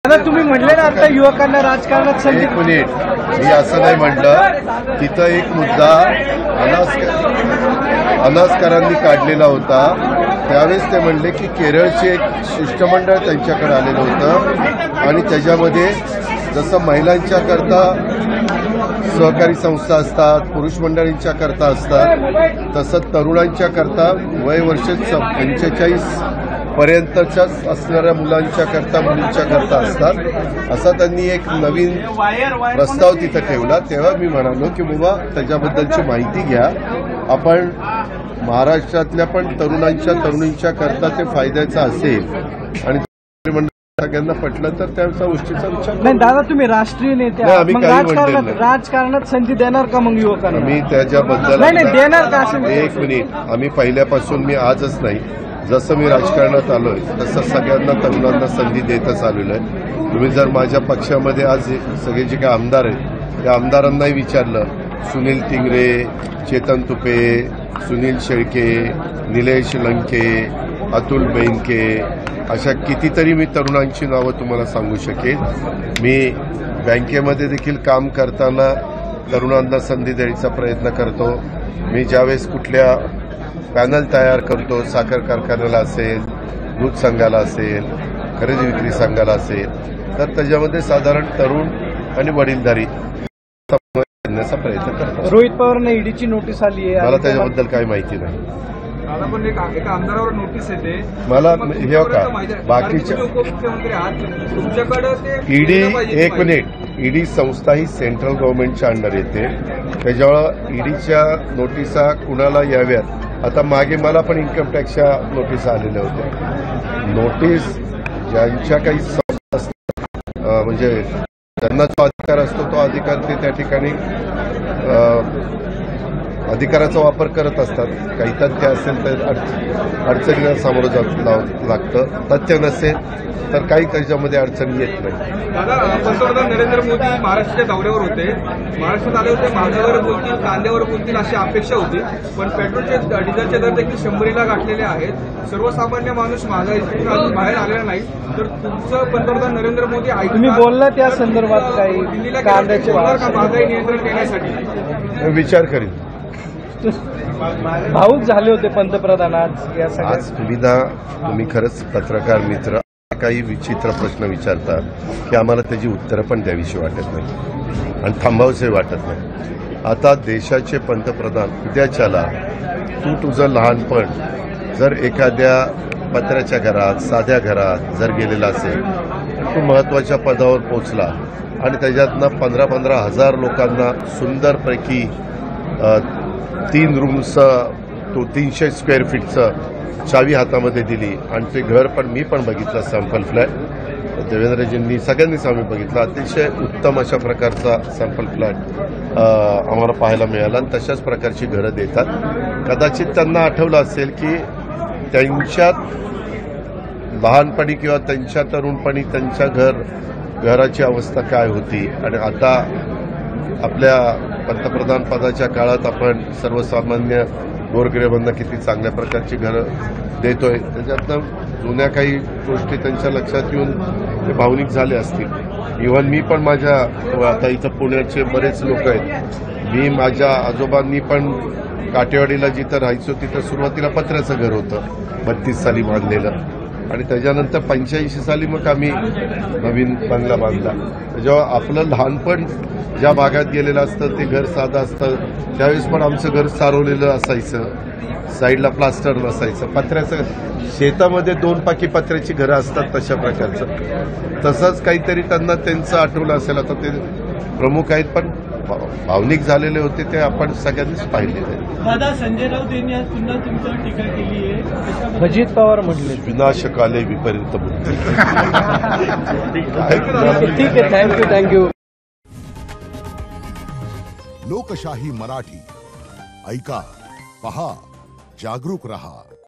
आता तुम्ही म्हणले ना आता युवकांना राजकारणात संधी. एक मिनिट, मी असं नाही म्हटलं. तिथं एक मुद्दा अनासकरांनी काढलेला होता. त्यावेळेस ते म्हणले की केरळचे एक शिष्टमंडळ त्यांच्याकडे आलेलं होतं आणि त्याच्यामध्ये जसं महिलांच्या करता सहकारी संस्था असतात, पुरुष मंडळींच्या करता असतात, तसं तरुणांच्या करता वय वर्ष 45 पर्यंतच्या असणाऱ्या मुलांच्या करता मुलींच्या करता असतात, असा त्यांनी एक नवीन प्रस्ताव तिथं ठेवला. तेव्हा मी म्हणालो की बाबा त्याच्याबद्दलची माहिती घ्या. आपण महाराष्ट्रातल्या पण तरुणींच्या करता ते फायद्याचं असेल आणि सगळ्यांना पटलं तर त्याचा गोष्टीचा विचार. नाही दादा, तुम्ही राष्ट्रीय नेते राजकारणात संधी देणार का मग युवकांना? मी त्याच्याबद्दल नाही देणार का असं. एक मिनिट, आम्ही पहिल्यापासून, मी आजच नाही, जसं मी राजकारणात आलोय तसं सगळ्यांना तरुणांना संधी देतच आलेलो आहे. तुम्ही जर माझ्या पक्षामध्ये आज सगळे जे काही आमदार आहेत त्या आमदारांनाही विचारलं, सुनील टिंगरे, चेतन तुपे, सुनील शेळके, निलेश लंके, अतुल बेनके, अशा कितीतरी मी तरुणांची नावं तुम्हाला सांगू शकेन. मी बँकेमध्ये देखील काम करताना तरुणांना संधी द्यायचा प्रयत्न करतो. मी ज्यावेळेस कुठल्या पॅनल तयार करतो, साखर कारखान्याला असेल, दूध संघाला असेल, खरेदी विक्री संघाला असेल, तर त्याच्यामध्ये साधारण तरुण आणि वडीलधारी करण्याचा प्रयत्न करतो. रोहित पवारांना ईडीची नोटीस आली आहे. मला त्याच्याबद्दल काही माहिती नाही. पण एका आमदारावर नोटीस येते. मला हे का बाकीच्या उपमुख्यमंत्री आहात, तुमच्याकडे ते ईडी, एक मिनिट, ईडी संस्था ही सेंट्रल गव्हर्नमेंटच्या अंडर येते. त्याच्यामुळं ईडीच्या नोटिसा कुणाला याव्यात. आता मागे मला पण इन्कम टॅक्सच्या नोटिसा आलेल्या होत्या. नोटीस ज्यांच्या काही संस्था असतात, म्हणजे ज्यांना जो अधिकार असतो तो अधिकार ते त्या ठिकाणी अधिकाराचा वापर करत असतात. काही तथ्य असेल तर अडचणीला सामोरं जावं लागतं, तथ्य नसेल तर काही त्याच्यामध्ये अडचणी येत नाही. दादा, पंतप्रधान नरेंद्र मोदी महाराष्ट्राच्या दौऱ्यावर होते. महाराष्ट्रात आले होते, महागावर बोलतील, कांद्यावर बोलतील अशी अपेक्षा होती. पण पेट्रोलचे डिझेलचे दर देखील 100ला गाठलेले आहेत. सर्वसामान्य माणूस महागाईतून अजून बाहेर आलेला नाही. तर तुमचं पंतप्रधान नरेंद्र मोदी तुम्ही बोलला त्या संदर्भात काही दिल्लीला कांद्याचे महागाई नियंत्रण करण्यासाठी विचार करीन. भाऊक झाले होते पंतप्रधान आज तुम्ही खरंच पत्रकार मित्र काही विचित्र प्रश्न विचारतात की आम्हाला त्याची उत्तरं पण द्यावीशी वाटत नाही आणि थांबावसे वाटत नाही. आता देशाचे पंतप्रधान उद्याच्याला तू तुझं लहानपण जर एखाद्या पत्र्याच्या घरात, साध्या घरात जर गेलेला असेल, तू महत्त्वाच्या पदावर पोचला आणि त्याच्यातनं 15-15 हजार लोकांना सुंदरपैकी 3 रूम्स, तो 300 स्क्वेअर फीटचं चावी हातामध्ये दिली आणि ते घर पण मी पण बघितलं, सॅम्पल फ्लॅट देवेंद्रजींनी सगळ्यांनीच आम्ही बघितलं. अतिशय उत्तम अशा प्रकारचा सॅम्पल फ्लॅट आम्हाला पाहायला मिळाला आणि तशाच प्रकारची घरं देतात. कदाचित त्यांना आठवलं असेल की त्यांच्या लहानपणी किंवा त्यांच्या तरुणपणी त्यांच्या घराची अवस्था काय होती आणि आता आपल्या पंतप्रधान पदाच्या काळात आपण सर्वसामान्य गोरगरिबांना किती चांगल्या प्रकारची घरं देतोय. त्याच्यातनं जुन्या काही गोष्टी त्यांच्या लक्षात येऊन ते भावनिक झाले असतील. इव्हन मी पण माझ्या, आता इथं पुण्याचे बरेच लोक आहेत, मी माझ्या आजोबांनी पण काटेवाडीला जिथं राहायचो तिथं सुरुवातीला पत्र्याचं घर होतं, 32 साली बांधलेलं, आणि त्याच्यानंतर 85 साली मग आम्ही नवीन बंगला बांधला. जेव्हा आपलं लहानपण ज्या भागात गेलेलं असतं ते घर साधं असतं. त्यावेळेस पण आमचं घर सारवलेलं असायचं, साईडला प्लास्टर नसायचं, पत्र्याचं, शेतामध्ये 2 पाकी पत्र्याची घरं असतात तशा प्रकारचं. तसंच काहीतरी त्यांना त्यांचं आठवलं असेल. आता ते प्रमुख आहेत पण भावनिक झालेले होते ते आपण सगळ्यांनीच पाहिलेले आहे. दादा, संजय राऊत यांनी आज पुन्हा तुमच्यावर टीका केली आहे. अजित पवार म्हटले विनाशकाले विपरीत बुद्धी. ठीक आहे, थँक्यू. लोकशाही मराठी ऐका, पहा, जागरूक रहा.